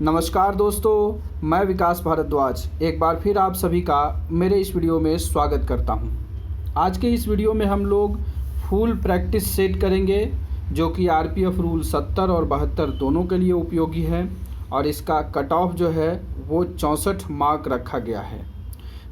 नमस्कार दोस्तों, मैं विकास भारद्वाज एक बार फिर आप सभी का मेरे इस वीडियो में स्वागत करता हूं। आज के इस वीडियो में हम लोग फुल प्रैक्टिस सेट करेंगे जो कि आरपीएफ रूल 70 और 72 दोनों के लिए उपयोगी है और इसका कट ऑफ जो है वो 64 मार्क रखा गया है।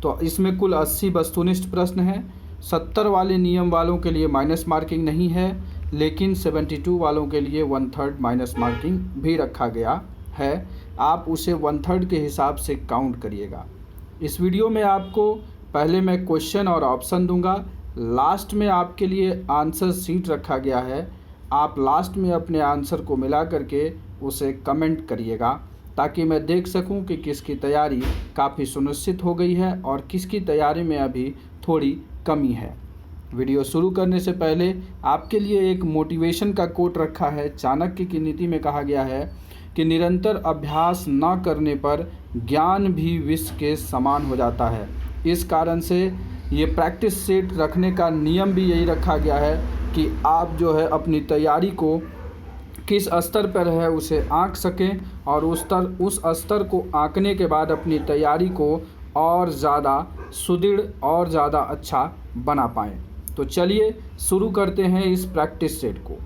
तो इसमें कुल 80 वस्तुनिष्ठ प्रश्न हैं। 70 वाले नियम वालों के लिए माइनस मार्किंग नहीं है, लेकिन 72 वालों के लिए 1/3 माइनस मार्किंग भी रखा गया है। आप उसे 1/3 के हिसाब से काउंट करिएगा। इस वीडियो में आपको पहले मैं क्वेश्चन और ऑप्शन दूंगा, लास्ट में आपके लिए आंसर शीट रखा गया है। आप लास्ट में अपने आंसर को मिला करके उसे कमेंट करिएगा ताकि मैं देख सकूं कि किसकी तैयारी काफ़ी सुनिश्चित हो गई है और किसकी तैयारी में अभी थोड़ी कमी है। वीडियो शुरू करने से पहले आपके लिए एक मोटिवेशन का कोट रखा है। चाणक्य की नीति में कहा गया है कि निरंतर अभ्यास न करने पर ज्ञान भी विष के समान हो जाता है। इस कारण से ये प्रैक्टिस सेट रखने का नियम भी यही रखा गया है कि आप जो है अपनी तैयारी को किस स्तर पर है उसे आंक सकें और उस स्तर को आंकने के बाद अपनी तैयारी को और ज़्यादा सुदृढ़ और ज़्यादा अच्छा बना पाएँ। तो चलिए शुरू करते हैं इस प्रैक्टिस सेट को।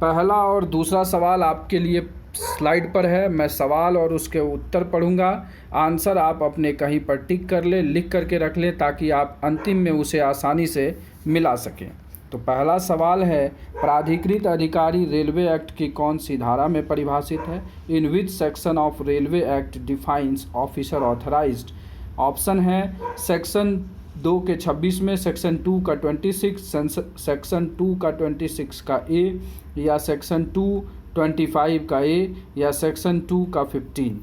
पहला और दूसरा सवाल आपके लिए स्लाइड पर है। मैं सवाल और उसके उत्तर पढ़ूंगा। आंसर आप अपने कहीं पर टिक कर ले, लिख करके रख लें ताकि आप अंतिम में उसे आसानी से मिला सकें। तो पहला सवाल है, प्राधिकृत अधिकारी रेलवे एक्ट की कौन सी धारा में परिभाषित है? In which section of railway act defines officer authorized? Option है सेक्शन 2 के 26 में, सेक्शन 2 का 26, सेक्शन 2 का 26 का ए, या सेक्शन 225 का ए, या सेक्शन 2 का 15।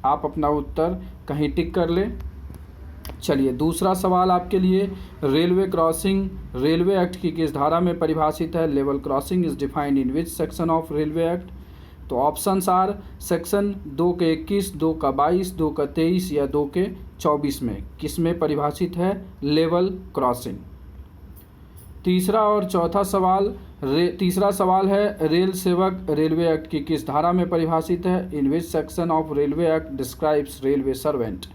आप अपना उत्तर कहीं टिक कर लें। चलिए दूसरा सवाल आपके लिए, रेलवे क्रॉसिंग रेलवे एक्ट की किस धारा में परिभाषित है? Level crossing is defined in which section of railway act? तो ऑप्शंस आर सेक्शन 2 के 21, 2 का 22, 2 का 23 या 2 के 24 में किस में परिभाषित है लेवल क्रॉसिंग? तीसरा और चौथा सवाल, तीसरा सवाल है, रेल सेवक रेलवे एक्ट की किस धारा में परिभाषित है? In which section of railway act describes railway servant?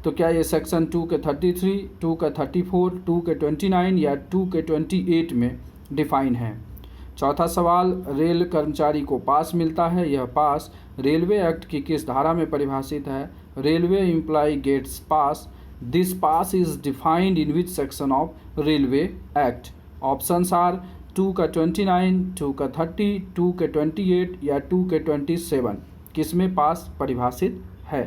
तो क्या ये सेक्शन 2 के 33, 2 का 34, 2 के 29 या 2 के 28 में डिफाइन है? चौथा सवाल, रेल कर्मचारी को पास मिलता है, यह पास रेलवे एक्ट की किस धारा में परिभाषित है? Railway employ gets pass, this pass is defined in which section of railway act? Options are 2 का 29, 2 का 30, 2 के 28 या 2 के 27 किस में पास परिभाषित है?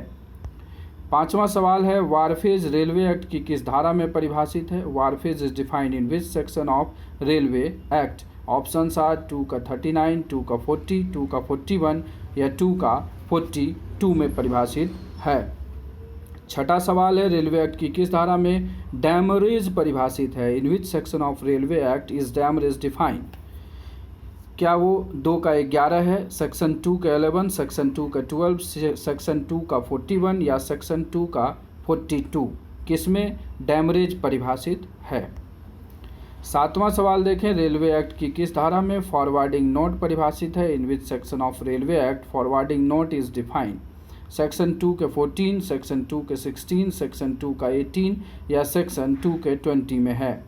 पांचवा सवाल है, वारफेज रेलवे एक्ट की किस धारा में परिभाषित है? Wharfage is defined in which section of railway act? Options are 2 का 39, 2 का 40, 2 का 41 या 2 का 42 में परिभाषित है। छठा सवाल है, रेलवे एक्ट की किस धारा में डैमरेज परिभाषित है? In which section of railway act is demurrage defined? क्या वो 2 का 11 है, सेक्शन 2 का 11, सेक्शन 2 का 12, सेक्शन 2 का 41 या सेक्शन 2 का 42 किस में डैमरेज परिभाषित है? सातवां सवाल देखें, रेलवे एक्ट की किस धारा में फॉरवर्डिंग नोट परिभाषित है? In which section of railway act forwarding note is defined? Section 2 के 14, सेक्शन 2 के 16, सेक्शन 2 का 18 या सेक्शन 2 के 20 में है?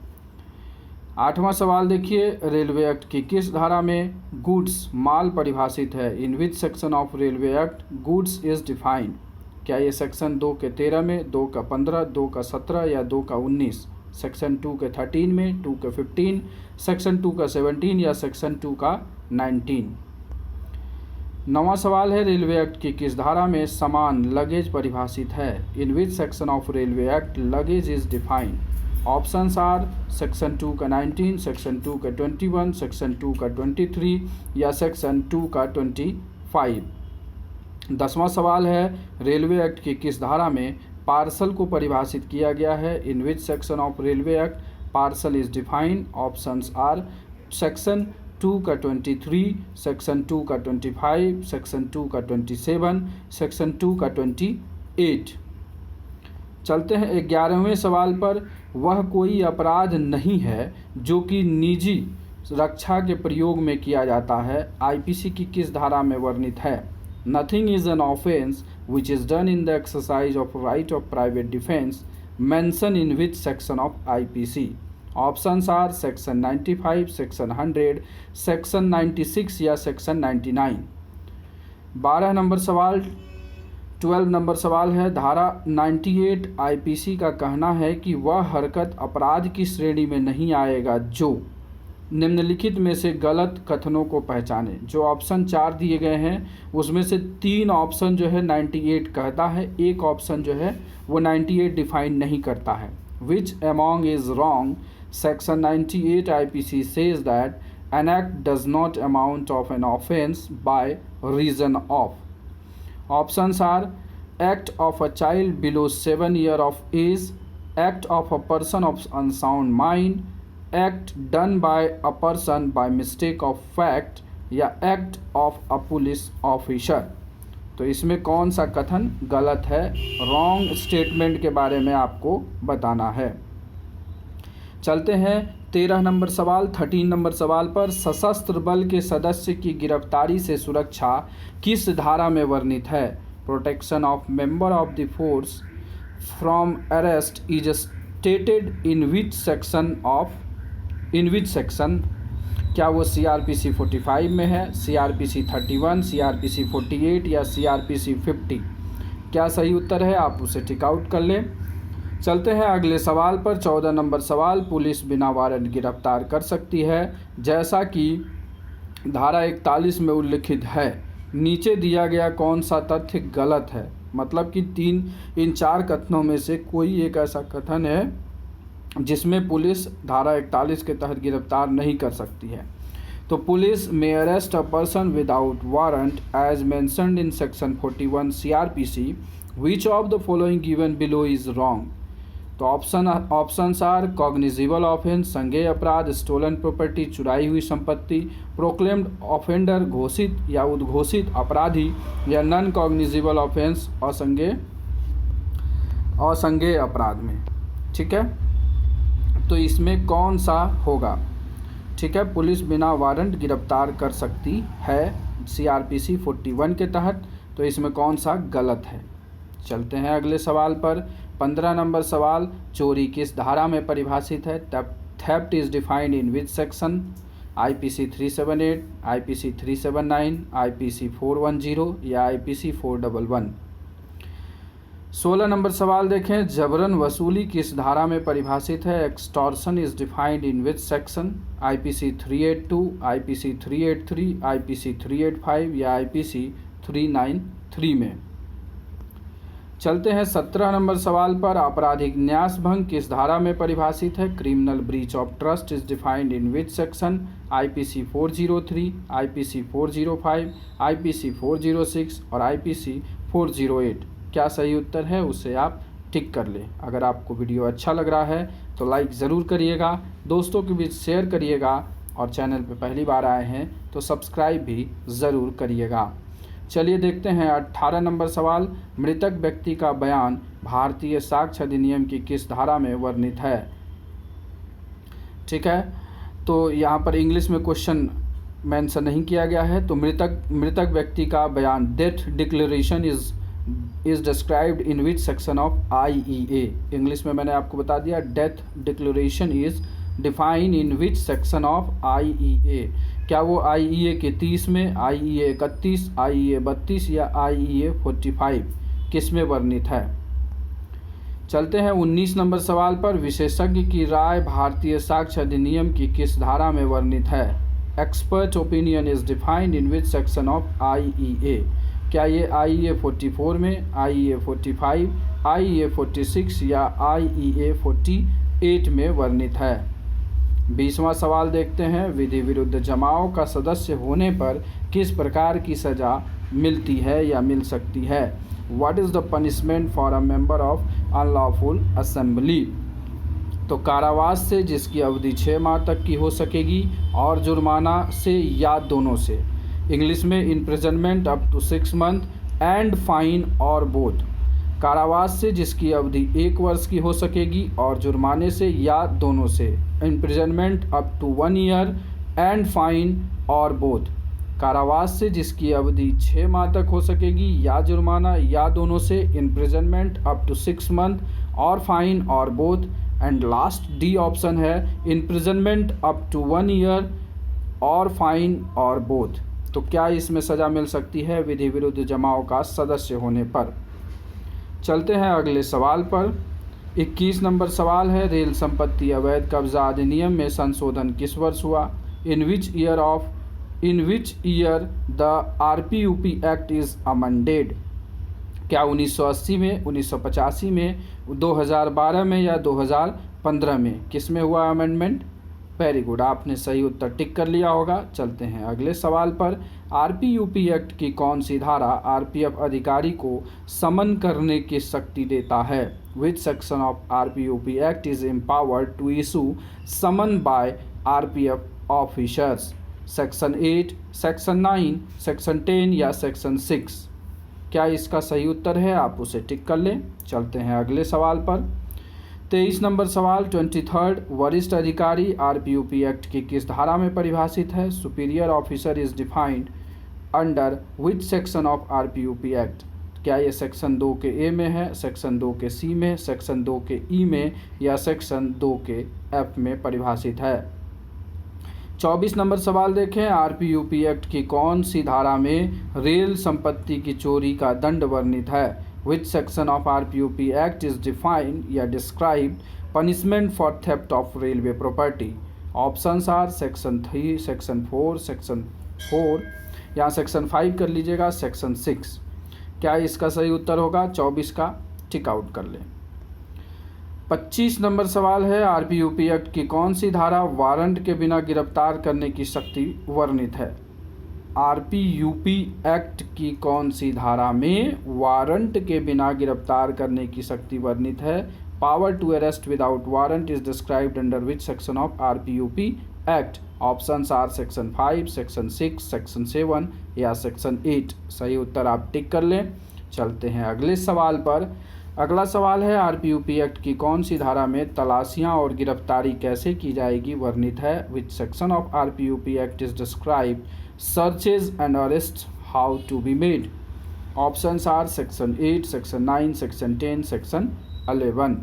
आठवां सवाल देखिए, रेलवे एक्ट की किस धारा में गुड्स माल परिभाषित है? In which section of railway act goods is defined? क्या ये सेक्शन 2 के 13 में, 2 का 15, 2 का 17 या 2 का 19? सेक्शन 2 के 13 में, 2 के 15, सेक्शन 2 का 17 या सेक्शन 2 का 19? नवां सवाल है, रेलवे एक्ट की किस धारा में सामान लगेज परिभाषित है? In which section of railway act luggage is defined? Options are section 2 का 19, सेक्शन 2 का 21, सेक्शन 2 का 23 या सेक्शन 2 का 25। 10वां सवाल है, रेलवे एक्ट की किस धारा में पार्सल को परिभाषित किया गया है? In which section of railway act parcel is defined? Options are section 2 का 23, सेक्शन 2 का 25, सेक्शन 2 का 27, सेक्शन 2 का 28। चलते हैं 11वें सवाल पर, वह कोई अपराध नहीं है जो कि निजी रक्षा के प्रयोग में किया जाता है, आईपीसी की किस धारा में वर्णित है? Nothing is an offense which is done in the exercise of right of private defense mentioned in which section of IPC? Options are section 95, section 100, section 96 या section 99। 12 नंबर सवाल 12 नंबर सवाल है, धारा 98 IPC का कहना है कि वह हरकत अपराध की श्रेणी में नहीं आएगा जो निम्नलिखित में से गलत कथनों को पहचाने। जो ऑप्शन 4 दिए गए हैं उसमें से 3 ऑप्शन जो है 98 कहता है, एक ऑप्शन जो है वो 98 डिफाइन नहीं करता है। Which among is wrong? Section 98 IPC says that an act does not amount of an offense by reason of. Options are act of a child below 7 years of age, act of a person of unsound mind, act done by a person by mistake of fact या act of a police officer। तो इसमें कौन सा कथन गलत है? Wrong statement के बारे में आपको बताना है। चलते हैं 13 नंबर सवाल 13 नंबर सवाल पर, सशस्त्र बल के सदस्य की गिरफ्तारी से सुरक्षा किस धारा में वर्णित है? Protection of member of the force from arrest is stated in which section क्या वो CRPC 45 में है, CRPC 31, CRPC 48 या CRPC 50? क्या सही उत्तर है? आप उसे टिक आउट कर लें। चलते हैं अगले सवाल पर 14 नंबर सवाल, पुलिस बिना वारंट गिरफ्तार कर सकती है जैसा कि धारा 41 में उल्लिखित है। नीचे दिया गया कौन सा तथ्य गलत है? मतलब कि इन 4 कथनों में से कोई एक ऐसा कथन है जिसमें पुलिस धारा 41 के तहत गिरफ्तार नहीं कर सकती है। तो पुलिस में arrest a person without warrant as mentioned in section 41 CRPC, which of the following given below is wrong? तो ऑप्शंस आर कॉग्निजिबल ऑफेंस संज्ञेय अपराध, स्टोलन प्रॉपर्टी अपराधी हुई संपत्ति, प्रोक्लेम्ड ऑफेंडर घोषित या उद्घोषित अपराधी, या नॉन कॉग्निजिबल ऑफेंस असंज्ञेय अपराध में। ठीक है, तो इसमें कौन सा होगा? ठीक है, पुलिस बिना वारंट गिरफ्तार कर सकती है CRPC 41 के तहत, तो इसमें कौन सा गलत है? चलते हैं अगले सवाल पर 15 नंबर सवाल, चोरी किस धारा में परिभाषित है? Theft is defined in which section? IPC 378, IPC 379, IPC 410 या IPC 411? 16 नंबर सवाल देखें, जबरन वसूली किस धारा में परिभाषित है? Extortion is defined in which section? IPC 382, IPC 383, IPC 385 या IPC 393 में? चलते हैं 17 नंबर सवाल पर, आपराधिक न्यास भंग किस धारा में परिभाषित है? Criminal breach of trust is defined in which section? IPC 403, IPC 405, IPC 406 और IPC 408? क्या सही उत्तर है उसे आप टिक कर लें। अगर आपको वीडियो अच्छा लग रहा है तो लाइक ज़रूर करिएगा, दोस्तों के बीच शेयर करिएगा और चैनल पर पहली बार आए हैं तो सब्सक्राइब भी ज़रूर करिएगा। चलिए देखते हैं 18 नंबर सवाल, मृतक व्यक्ति का बयान भारतीय साक्ष्य अधिनियम की किस धारा में वर्णित है? ठीक है, तो यहाँ पर इंग्लिश में क्वेश्चन मेंशन नहीं किया गया है। तो मृतक व्यक्ति का बयान death declaration is described in which section of IEA? English में मैंने आपको बता दिया, death declaration is define in which section of IEA? क्या वो IEA के 30 में, IEA 31, IEA 32 या IEA 45 किस में वर्णित है? चलते हैं 19 नंबर सवाल पर, विशेषज्ञ की राय भारतीय साक्ष्य अधिनियम की किस धारा में वर्णित है? Expert opinion is defined in which section of IEA? क्या ये IEA 44 में, IEA 45, IEA 46 या IEA 48 में वर्णित है? 20वां सवाल देखते हैं, विधि विरुद्ध जमाव का सदस्य होने पर किस प्रकार की सज़ा मिलती है या मिल सकती है? What is the punishment for a member of unlawful assembly? तो कारावास से जिसकी अवधि 6 माह तक की हो सकेगी और जुर्माना से या दोनों से। इंग्लिश में imprisonment up to 6 month and fine or both. कारावास से जिसकी अवधि 1 वर्ष की हो सकेगी और जुर्माने से या दोनों से। Imprisonment up to 1 year and fine or both. कारावास से जिसकी अवधि 6 माह तक हो सकेगी, या जुर्माना, या दोनों से, इम्प्रिजनमेंट अप टू 6 मंथ, और fine, or both. And last D option है इम्प्रिजनमेंट अप टू 1 ईयर, और फाइन, और बोथ। तो क्या इसमें सज़ा मिल सकती है विधि विरुद्ध जमाव का सदस्य होने पर? चलते हैं अगले सवाल पर। 21 नंबर सवाल है, रेल संपत्ति अवैध कब्जा अधिनियम में संशोधन किस वर्ष हुआ? In which year the RPUP act is amended? क्या 1980 में, 1985 में, 2012 में, या 2015 में? किस में हुआ अमेंडमेंट? वेरी गुड, आपने सही उत्तर टिक कर लिया होगा। चलते हैं अगले सवाल पर। RPUP एक्ट की कौन सी धारा RPF अधिकारी को समन करने की शक्ति देता है? Which section of RPUP act is empowered to issue summon by RPF officers? Section 8, section 9, section 10 या सेक्शन 6? क्या इसका सही उत्तर है? आप उसे टिक कर लें। चलते हैं अगले सवाल पर। 23 नंबर सवाल, 23rd वरिष्ठ अधिकारी RPUP एक्ट की किस धारा में परिभाषित है? Superior officer is defined under which section of RPUP act? क्या ये सेक्शन 2 के ए में है, सेक्शन 2 के सी में, सेक्शन 2 के ई में, या सेक्शन 2 के एफ में परिभाषित है? 24 नंबर सवाल देखें, RPUP एक्ट की कौन सी धारा में रेल संपत्ति की चोरी का दंड वर्णित है? Which section of RPUP act is defined या describe punishment for theft of railway property? Options are section 3, section 4, section 4, या सेक्शन 5 कर लीजिएगा, सेक्शन 6। क्या इसका सही उत्तर होगा? 24 का टिक आउट कर लें। 25 नंबर सवाल है, RPUP एक्ट की कौन सी धारा वारंट के बिना गिरफ्तार करने की शक्ति वर्णित है? RPUP एक्ट की कौन सी धारा में वारंट के बिना गिरफ्तार करने की शक्ति वर्णित है? Power to arrest without warrant is described under which section of RPUP act? Options are section 5, section 6, section 7 या सेक्शन 8। सही उत्तर आप टिक कर लें। चलते हैं अगले सवाल पर। अगला सवाल है, RPUP एक्ट की कौन सी धारा में तलाशियां और गिरफ्तारी कैसे की जाएगी वर्णित है? Which section of RPUP act is describe searches and arrest how to be made? Options are section 8, section 9, section 10, section 11।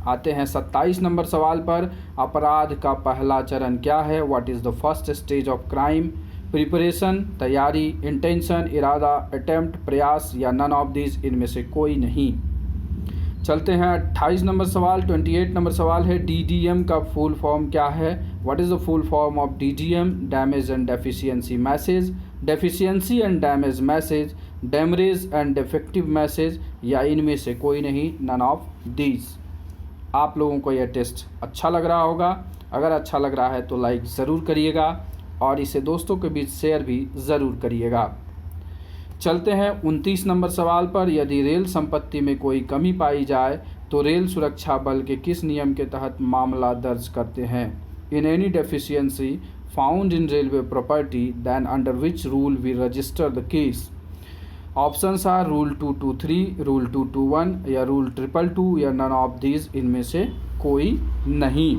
आते हैं 27 नंबर सवाल पर। अपराध का पहला चरण क्या है? What is the first stage of crime? Preparation, तैयारी, इंटेंशन, इरादा, अटेम्प्ट, प्रयास, या नन ऑफ दिस, इनमें से कोई नहीं। चलते हैं 28 नंबर सवाल। 28 नंबर सवाल है, DDM का फुल फॉर्म क्या है? What is the full form of DDM? Damage and deficiency message, deficiency and damage message, demurrage and defective message, या इनमें से कोई नहीं, नन ऑफ दीज। आप लोगों को यह टेस्ट अच्छा लग रहा होगा। अगर अच्छा लग रहा है तो लाइक ज़रूर करिएगा और इसे दोस्तों के बीच शेयर भी ज़रूर करिएगा। चलते हैं 29 नंबर सवाल पर। यदि रेल संपत्ति में कोई कमी पाई जाए तो रेल सुरक्षा बल के किस नियम के तहत मामला दर्ज करते हैं? In any deficiency found in railway property then under which rule we register the case? Options are rule 223, rule 221 या रूल 222 या नन ऑफ दीज, इनमें से कोई नहीं।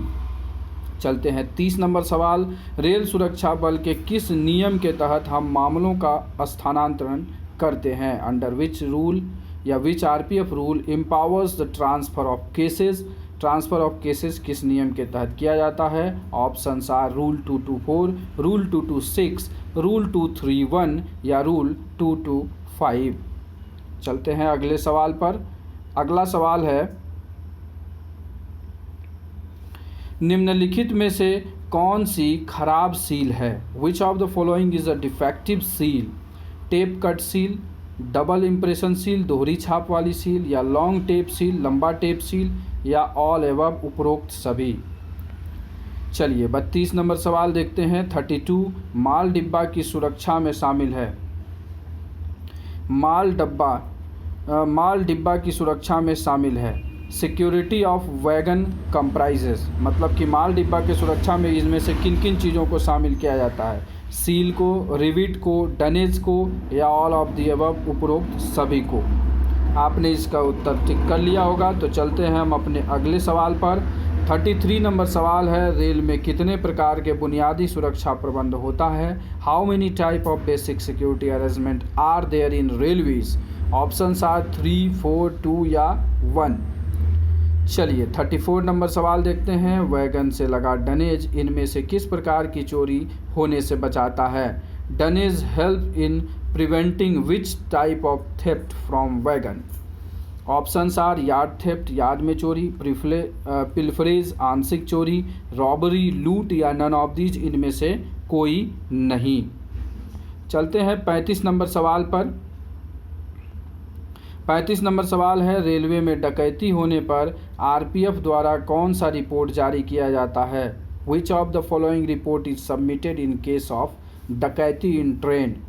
चलते हैं 30 नंबर सवाल। रेल सुरक्षा बल के किस नियम के तहत हम मामलों का स्थानांतरण करते हैं? अंडर विच रूल या which RPF rule empowers the transfer of cases? Transfer of cases किस नियम के तहत किया जाता है? Options are rule 224, rule 226, rule 231 या रूल 225। चलते हैं अगले सवाल पर। अगला सवाल है, निम्नलिखित में से कौन सी खराब सील है? Which of the following is a defective seal? Tape cut seal, double impression seal, दोहरी छाप वाली सील, या लॉन्ग टेप सील, लंबा टेप सील, या ऑल एबव, उपरोक्त सभी। चलिए 32 नंबर सवाल देखते हैं। 32 माल डिब्बा की सुरक्षा में शामिल है। माल डिब्बा की सुरक्षा में शामिल है। सिक्योरिटी ऑफ वैगन कंप्राइजेस, मतलब कि माल डिब्बा की सुरक्षा में इनमें से किन किन चीज़ों को शामिल किया जाता है? सील को, रिविट को, डनेज को, या ऑल ऑफ दी अबव, उपरोक्त सभी को। आपने इसका उत्तर टिक कर लिया होगा। तो चलते हैं हम अपने अगले सवाल पर। 33 नंबर सवाल है, रेल में कितने प्रकार के बुनियादी सुरक्षा प्रबंध होता है? How many type of basic security arrangement are there in railways? Options are 3, 4, 2 या 1। चलिए 34 नंबर सवाल देखते हैं। वैगन से लगा डनेज इनमें से किस प्रकार की चोरी होने से बचाता है? Dunnage help in preventing which type of theft from wagon? Options are yard theft, yard में चोरी, पिल्फरेज, आंशिक चोरी, रॉबरी, लूट या नन ऑफ दीज इनमें से कोई नहीं। चलते हैं 35 नंबर सवाल पर। 35 नंबर सवाल है, रेलवे में डकैती होने पर आरपीएफ द्वारा कौन सा रिपोर्ट जारी किया जाता है? Which of the following report is submitted in case of डकैती in train?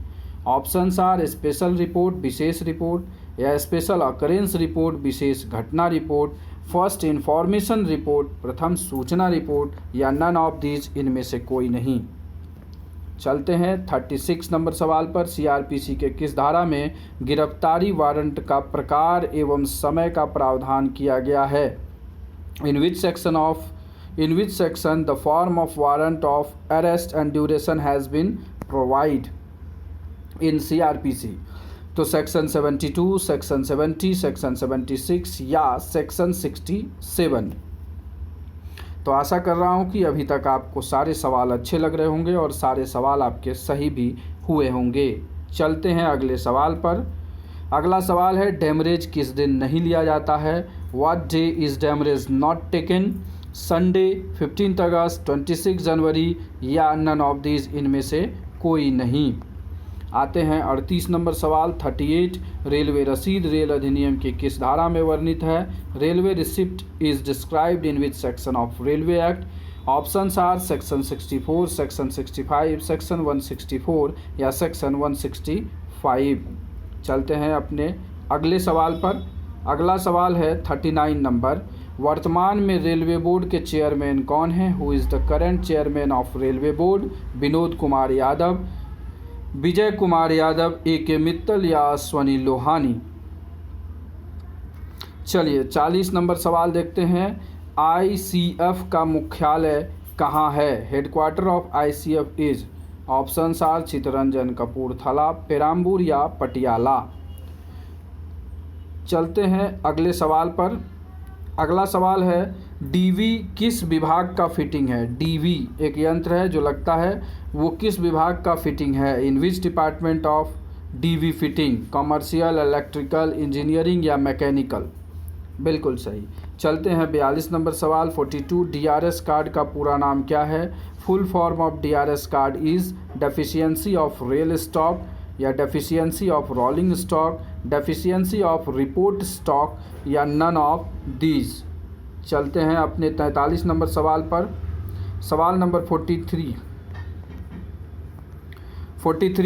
Options are special report, विशेष रिपोर्ट, या स्पेशल अकरेंस रिपोर्ट, विशेष घटना रिपोर्ट, फर्स्ट इन्फॉर्मेशन रिपोर्ट, प्रथम सूचना रिपोर्ट, या नन ऑफ दीज इनमें से कोई नहीं। चलते हैं 36 नंबर सवाल पर। सीआरपीसी के किस धारा में गिरफ्तारी वारंट का प्रकार एवं समय का प्रावधान किया गया है? In which section the form of warrant of arrest and duration has been provide in CrPC? तो सेक्शन 72, सेक्शन 70, सेक्शन 76 या सेक्शन 67। तो आशा कर रहा हूँ कि अभी तक आपको सारे सवाल अच्छे लग रहे होंगे और सारे सवाल आपके सही भी हुए होंगे। चलते हैं अगले सवाल पर। अगला सवाल है, डैमरेज किस दिन नहीं लिया जाता है? What day is demurrage not taken? Sunday, 15 अगस्त, 26 जनवरी या नन ऑफ दीज इनमें से कोई नहीं। आते हैं 38 नंबर सवाल। 38, रेलवे रसीद रेल अधिनियम की किस धारा में वर्णित है? Railway receipt is described in which section of railway act? Options are section 64, section 65, section 164 या सेक्शन 165। चलते हैं अपने अगले सवाल पर। अगला सवाल है 39 नंबर। वर्तमान में रेलवे बोर्ड के चेयरमैन कौन हैं? Who is the current chairman of railway board? Vinod Kumar Yadav, Vijay Kumar Yadav, A K. Mittal या अश्वनी लोहानी? चलिए 40 नंबर सवाल देखते हैं। आईसीएफ का मुख्यालय कहाँ है? Headquarter of ICF is? Options are Chittaranjan, Kapurthala, Perambur या पटियाला? चलते हैं अगले सवाल पर। अगला सवाल है, डीवी किस विभाग का फिटिंग है? डीवी एक यंत्र है जो लगता है, वो किस विभाग का फिटिंग है? In which department of DV fitting? Commercial, electrical, engineering या मैकेनिकल? बिल्कुल सही। चलते हैं 42 नंबर सवाल। 42, डीआरएस कार्ड का पूरा नाम क्या है? Full form of DRS card is deficiency of rail stock या deficiency of rolling stock, deficiency of report stock या नन ऑफ दीज? चलते हैं अपने 43 नंबर सवाल पर। सवाल नंबर 43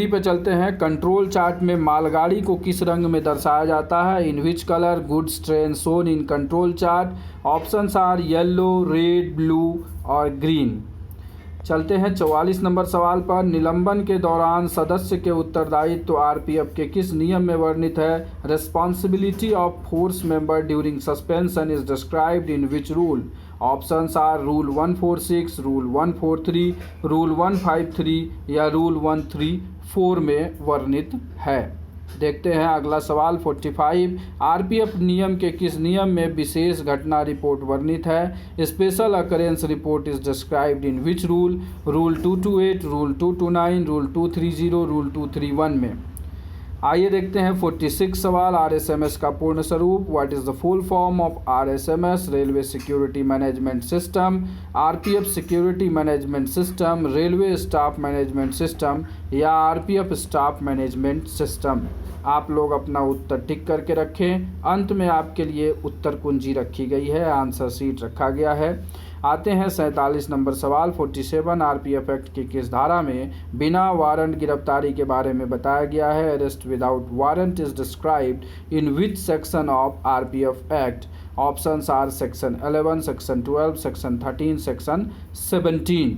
पे चलते हैं। कंट्रोल चार्ट में मालगाड़ी को किस रंग में दर्शाया जाता है? In which colour goods train shown in control chart? Options are yellow, red, blue और ग्रीन। चलते हैं 44 नंबर सवाल पर। निलंबन के दौरान सदस्य के उत्तरदायित्व तो आरपीएफ के किस नियम में वर्णित है? Responsibility of force member during suspension is described in which rule? Options are rule 146, rule 143, rule 153 या रूल 134 में वर्णित है। देखते हैं अगला सवाल 45, आरपीएफ नियम के किस नियम में विशेष घटना रिपोर्ट वर्णित है? Special occurrence report is described in which rule? Rule 228, rule 229, rule 230, rule 231 में। आइए देखते हैं 46 सवाल। आरएसएमएस का पूर्ण स्वरूप? What is the full form of RSMS? Railway security management system, RPF security management system, railway staff management system या RPF staff management system? आप लोग अपना उत्तर टिक करके रखें। अंत में आपके लिए उत्तर कुंजी रखी गई है, आंसर शीट रखा गया है। आते हैं 47 नंबर सवाल। 47, आरपीएफ एक्ट की किस धारा में बिना वारंट गिरफ्तारी के बारे में बताया गया है? Arrest without warrant is described in which section of RPF act? Options are section 11, section 12, section 13, section 17।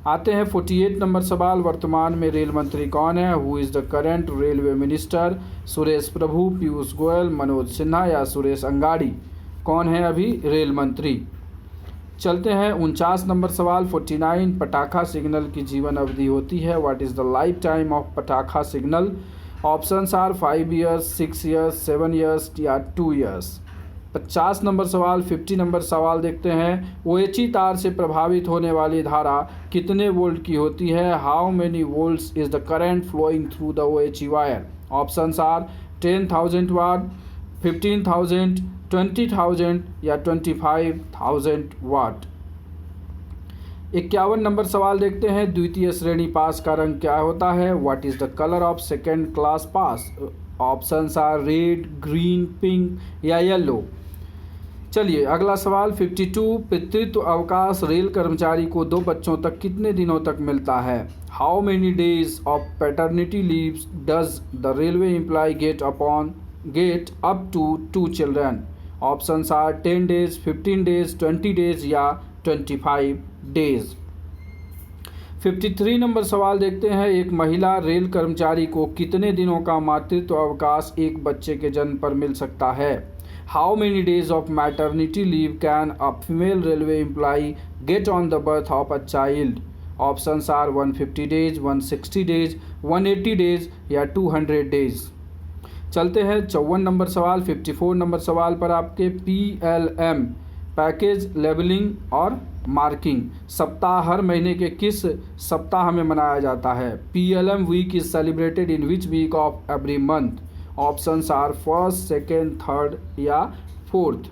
आते हैं 48 नंबर सवाल। वर्तमान में रेल मंत्री कौन है? Who is the current railway minister? Suresh Prabhu, Piyush Goyal, Manoj Sinha या सुरेश अंगाड़ी? कौन है अभी रेल मंत्री? चलते हैं 49 नंबर सवाल। 49 पटाखा सिग्नल की जीवन अवधि होती है। What is the life time of पटाखा signal? Options are 5 years, 6 years, 7 years या 2 ईयर्स। 50 नंबर सवाल। 50 नंबर सवाल देखते हैं। ओएचई तार से प्रभावित होने वाली धारा कितने वोल्ट की होती है? How many volts is the current flowing through the OHE wire? Options are 10,000 watt, 15,000, 20,000 या 25,000 वाट। 51 नंबर सवाल देखते हैं। द्वितीय श्रेणी पास का रंग क्या होता है? What is the colour of second class pass? Options are red, green, pink या येलो। चलिए अगला सवाल। 52 पितृत्व अवकाश रेल कर्मचारी को 2 बच्चों तक कितने दिनों तक मिलता है? How many days of paternity leaves does the railway employ get up to 2 children? Options are 10 days, 15 days, 20 days या 25 डेज। 53 नंबर सवाल देखते हैं। एक महिला रेल कर्मचारी को कितने दिनों का मातृत्व अवकाश एक बच्चे के जन्म पर मिल सकता है? How many days of maternity leave can a female railway employee get on the birth of a child? Options are 150 days, 160 days, 180 days या 200 डेज। चलते हैं 54 नंबर सवाल। 54 नंबर सवाल पर आपके PLM पैकेज लेबलिंग और मार्किंग सप्ताह हर महीने के किस सप्ताह में मनाया जाता है? PLM week is celebrated in which week of every month? Options are 1st, 2nd, 3rd या 4th।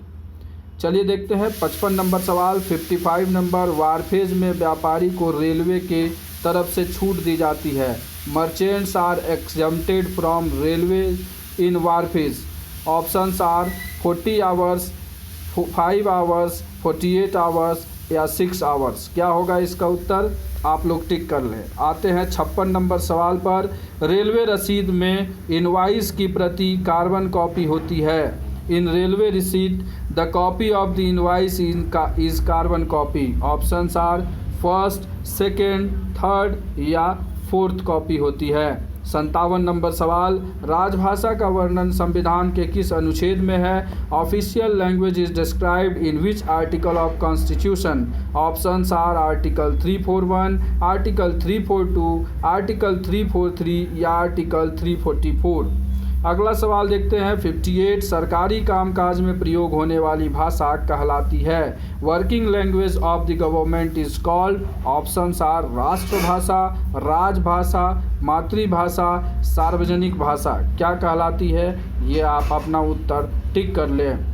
चलिए देखते हैं 55 नंबर सवाल। 55 नंबर वारफेज में व्यापारी को रेलवे के तरफ से छूट दी जाती है। Merchants are exempted from railway in wharfage. Options are 40 hours, 5 hours, 48 hours या 6 आवर्स। क्या होगा इसका उत्तर? आप लोग टिक कर लें। आते हैं 56 नंबर सवाल पर। रेलवे रसीद में इनवाइस की प्रति कार्बन कॉपी होती है। In railway receipt the copy of the invoice is carbon copy. Options are 1st, 2nd, 3rd या 4th कॉपी होती है। 57 नंबर सवाल। राजभाषा का वर्णन संविधान के किस अनुच्छेद में है? Official language is described in which article of constitution? Options are article 341, article 342, article 343 या आर्टिकल 344। अगला सवाल देखते हैं 58 सरकारी कामकाज में प्रयोग होने वाली भाषा कहलाती है। Working language of the government is called. Options are राष्ट्रभाषा, राजभाषा, मातृभाषा, सार्वजनिक भाषा। क्या कहलाती है? ये आप अपना उत्तर टिक कर लें।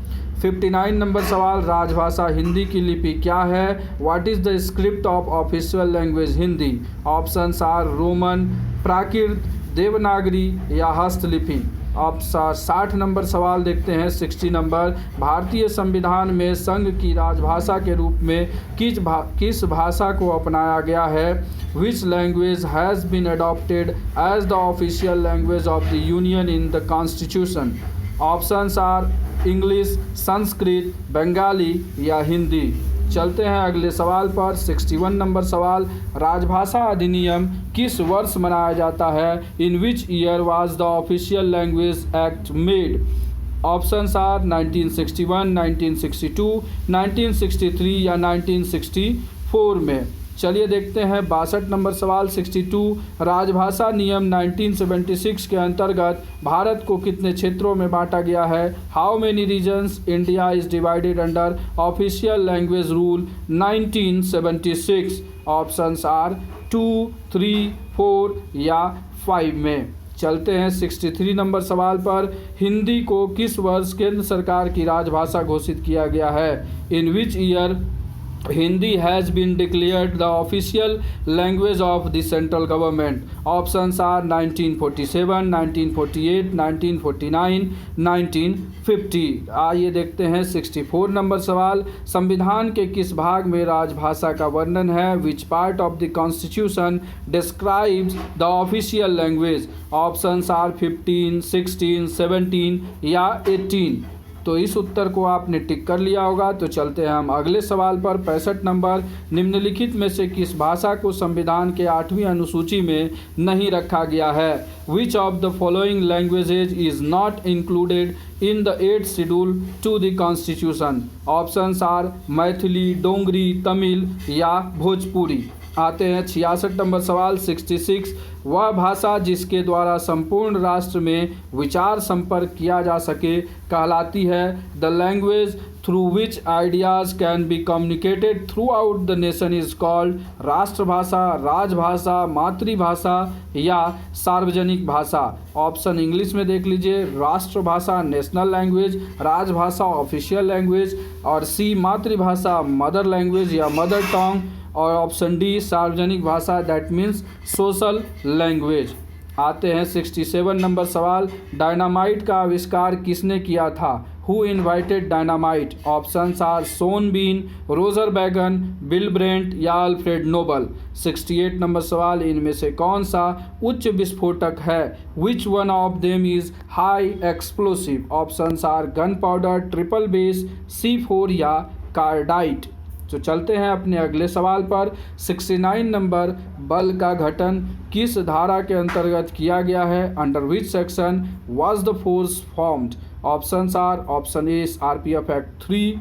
59 नंबर सवाल। राजभाषा हिंदी की लिपि क्या है? What is the script of official language Hindi? Options are Roman, Prakrit, Devanagari या हस्तलिपि। अब 60 नंबर सवाल देखते हैं। 60 नंबर। भारतीय संविधान में संघ की राजभाषा के रूप में किस भाषा को अपनाया गया है? Which language has been adopted as the official language of the union in the constitution? Options are English, Sanskrit, Bengali या हिंदी। चलते हैं अगले सवाल पर। 61 नंबर सवाल। राजभाषा अधिनियम किस वर्ष मनाया जाता है? In which year was the official language act made? Options are 1961, 1962, 1963 या 1964 में। चलिए देखते हैं 62 नंबर सवाल। 62 राजभाषा नियम 1976 के अंतर्गत भारत को कितने क्षेत्रों में बांटा गया है? How many regions India is divided under official language rule 1976? Options are 2, 3, 4 या 5 में। चलते हैं 63 नंबर सवाल पर। हिंदी को किस वर्ष केंद्र सरकार की राजभाषा घोषित किया गया है? In which year Hindi has been declared the official language of the central government? Options are 1947, 1948, 1949, 1950। आइए देखते हैं 64 नंबर सवाल। संविधान के किस भाग में राजभाषा का वर्णन है? Which part of the constitution describes the official language? Options are 15, 16, 17 या 18। तो इस उत्तर को आपने टिक कर लिया होगा। तो चलते हैं हम अगले सवाल पर। 65 नंबर। निम्नलिखित में से किस भाषा को संविधान के 8वीं अनुसूची में नहीं रखा गया है? Which of the following languages is not included in the 8th schedule to the constitution? Options are Maithili, Dongri, Tamil या भोजपुरी। आते हैं 66 नंबर सवाल 66। वह भाषा जिसके द्वारा संपूर्ण राष्ट्र में विचार संपर्क किया जा सके कहलाती है the language through which ideas can be communicated through out the nation is called राष्ट्रभाषा, राजभाषा, मातृभाषा या सार्वजनिक भाषा। ऑप्शन इंग्लिश में देख लीजिए, राष्ट्रभाषा नेशनल लैंग्वेज, राजभाषा ऑफिशियल लैंग्वेज, और सी मातृभाषा मदर लैंग्वेज या मदर टंग, और ऑप्शन डी सार्वजनिक भाषा दैट मीन्स सोशल लैंग्वेज। आते हैं 67 नंबर सवाल, डायनामाइट का आविष्कार किसने किया था? Who invited dynamite? Options are Sean Bean, Roger Bacon, Bill Brent या अल्फ्रेड नोबल। 68 नंबर सवाल, इनमें से कौन सा उच्च विस्फोटक है? Which one of them is high explosive? Options are gunpowder, triple base, C4 या कार्डाइट। तो चलते हैं अपने अगले सवाल पर। 69 नंबर, बल का गठन किस धारा के अंतर्गत किया गया है? Under which section was the force formed? Options are, option A RPF act 3,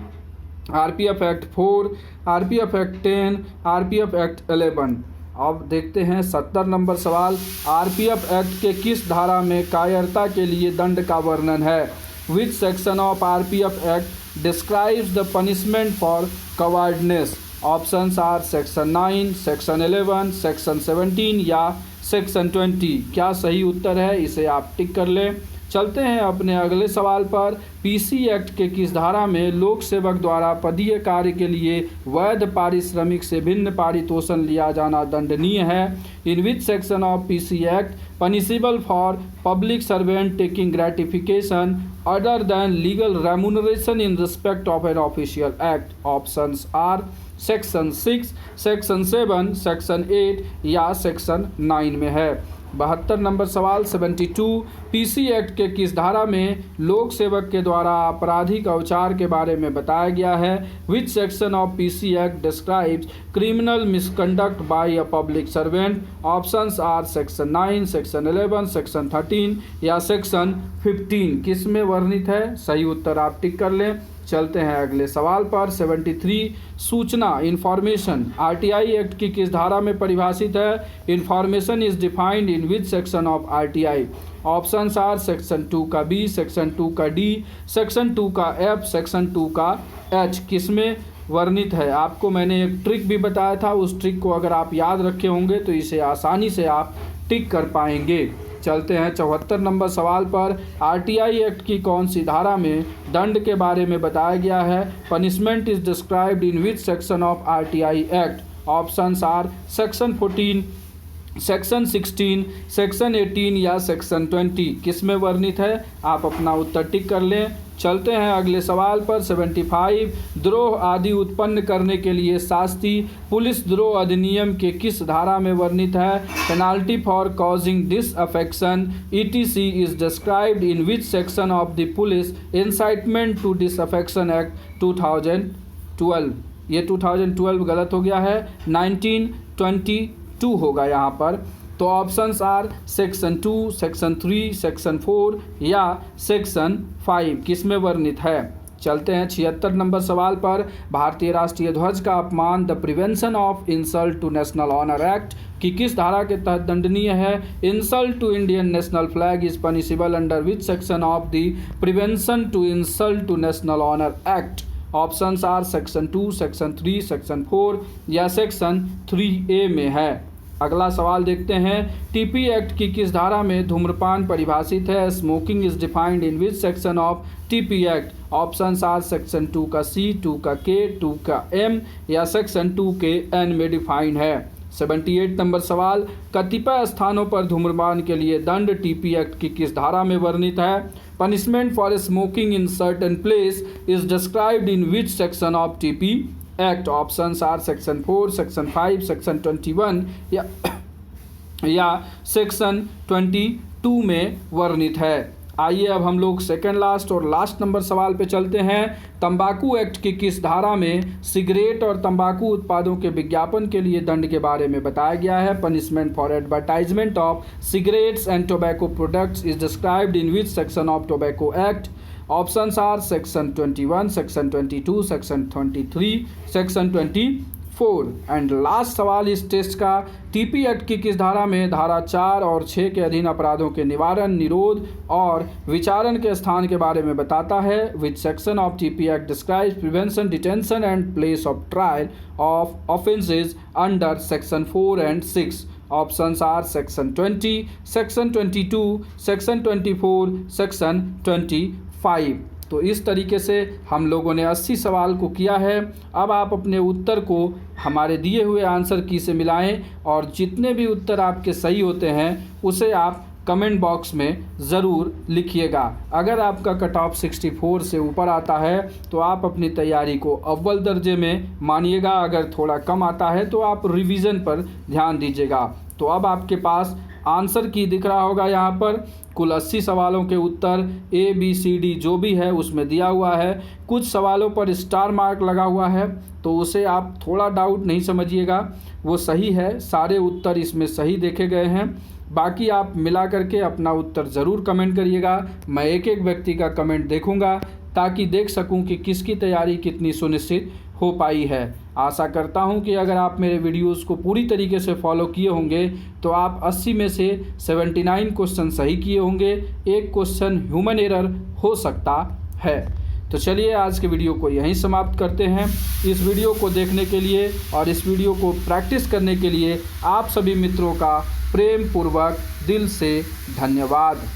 RPF act 4, RPF act 10, RPF act 11। अब देखते हैं 70 नंबर सवाल, RPF एक्ट के किस धारा में कायरता के लिए दंड का वर्णन है? Which section of RPF act describes the punishment for cowardness? Options are section 9, section 11, section 17 या section 20। क्या सही उत्तर है, इसे आप टिक कर लें। चलते हैं अपने अगले सवाल पर। PC एक्ट के किस धारा में लोक सेवक द्वारा पदीय कार्य के लिए वैध पारिश्रमिक से भिन्न पारितोषण लिया जाना दंडनीय है? In which section of PC act punishable for public servant taking gratification other than legal remuneration in respect of an official act? Options are section 6, section 7, section 8 या सेक्शन 9 में है। 72 नंबर सवाल 72, PC एक्ट के किस धारा में लोक सेवक के द्वारा आपराधिक औचार के बारे में बताया गया है? Which section of PC act describes criminal misconduct by a public servant? Options are section 9, section 11, section 13 या सेक्शन 15। किस में वर्णित है? सही उत्तर आप टिक कर लें। चलते हैं अगले सवाल पर। 73, सूचना इंफॉर्मेशन RTI एक्ट की किस धारा में परिभाषित है? Information is defined in which section of RTI? Options are section 2 का B, सेक्शन 2 का D, सेक्शन 2 का F, सेक्शन 2 का H। किस में वर्णित है? आपको मैंने एक ट्रिक भी बताया था, उस ट्रिक को अगर आप याद रखे होंगे तो इसे आसानी से आप टिक कर पाएंगे। चलते हैं 74 नंबर सवाल पर। RTI एक्ट की कौन सी धारा में दंड के बारे में बताया गया है? Punishment is described in which section of RTI act? Options are section 14, section 16, section 18 या सेक्शन 20। किस में वर्णित है? आप अपना उत्तर टिक कर लें। चलते हैं अगले सवाल पर। 75, द्रोह आदि उत्पन्न करने के लिए शास्ति पुलिस द्रोह अधिनियम के किस धारा में वर्णित है? Penalty for causing disaffection ETC is described in which section of the police incitement to disaffection act 2012? ये 2012 गलत हो गया है, 1922 होगा यहाँ पर। तो options are section 2, section 3, section 4 या सेक्शन 5। किस में वर्णित है? चलते हैं 76 नंबर सवाल पर। भारतीय राष्ट्रीय ध्वज का अपमान the prevention of insult to national honour act की किस धारा के तहत दंडनीय है? Insult to Indian national flag is punishable under which section of the prevention to insult to national honour act? Options are section 2, section 3, section 4 या section 3A में है। अगला सवाल देखते हैं। TP एक्ट की किस धारा में धूम्रपान परिभाषित है? Smoking is defined in which section of TP act? Options are section 2 का C, 2 का K, 2 का M या सेक्शन 2 के N में डिफाइंड है। 78 नंबर सवाल, कतिपय स्थानों पर धूम्रपान के लिए दंड TP एक्ट की किस धारा में वर्णित है? Punishment for smoking in certain place is described in which section of TP act? Options are section 4, section 5, section 21 या सेक्शन 22 में वर्णित है। आइए अब हम लोग सेकेंड लास्ट और लास्ट नंबर सवाल पे चलते हैं। तंबाकू एक्ट की किस धारा में सिगरेट और तंबाकू उत्पादों के विज्ञापन के लिए दंड के बारे में बताया गया है? Punishment for advertisement of cigarettes and tobacco products is described in which section of tobacco act? Options are section 21, section 22, section 23, section 24। And last सवाल इस टेस्ट का, टीपी एक्ट की किस धारा में धारा 4 और 6 के अधीन अपराधों के निवारण, निरोध और विचारण के स्थान के बारे में बताता है? Which section of TP act describes prevention, detention and place of trial of offences under section 4 and 6? Options are section 20, section 22, section 24, section 25। तो इस तरीके से हम लोगों ने 80 सवाल को किया है। अब आप अपने उत्तर को हमारे दिए हुए आंसर की से मिलाएं और जितने भी उत्तर आपके सही होते हैं उसे आप कमेंट बॉक्स में ज़रूर लिखिएगा। अगर आपका कट ऑफ 64 से ऊपर आता है तो आप अपनी तैयारी को अव्वल दर्जे में मानिएगा, अगर थोड़ा कम आता है तो आप रिवीजन पर ध्यान दीजिएगा। तो अब आपके पास आंसर की दिख रहा होगा यहाँ पर, कुल 80 सवालों के उत्तर ABCD जो भी है उसमें दिया हुआ है। कुछ सवालों पर स्टार मार्क लगा हुआ है तो उसे आप थोड़ा डाउट नहीं समझिएगा, वो सही है, सारे उत्तर इसमें सही देखे गए हैं। बाकी आप मिला करके अपना उत्तर ज़रूर कमेंट करिएगा। मैं एक एक व्यक्ति का कमेंट देखूंगा ताकि देख सकूं कि किसकी तैयारी कितनी सुनिश्चित हो पाई है। आशा करता हूं कि अगर आप मेरे वीडियोस को पूरी तरीके से फॉलो किए होंगे तो आप 80 में से 79 क्वेश्चन सही किए होंगे। एक क्वेश्चन ह्यूमन एरर हो सकता है। तो चलिए आज के वीडियो को यहीं समाप्त करते हैं। इस वीडियो को देखने के लिए और इस वीडियो को प्रैक्टिस करने के लिए आप सभी मित्रों का प्रेम पूर्वक दिल से धन्यवाद।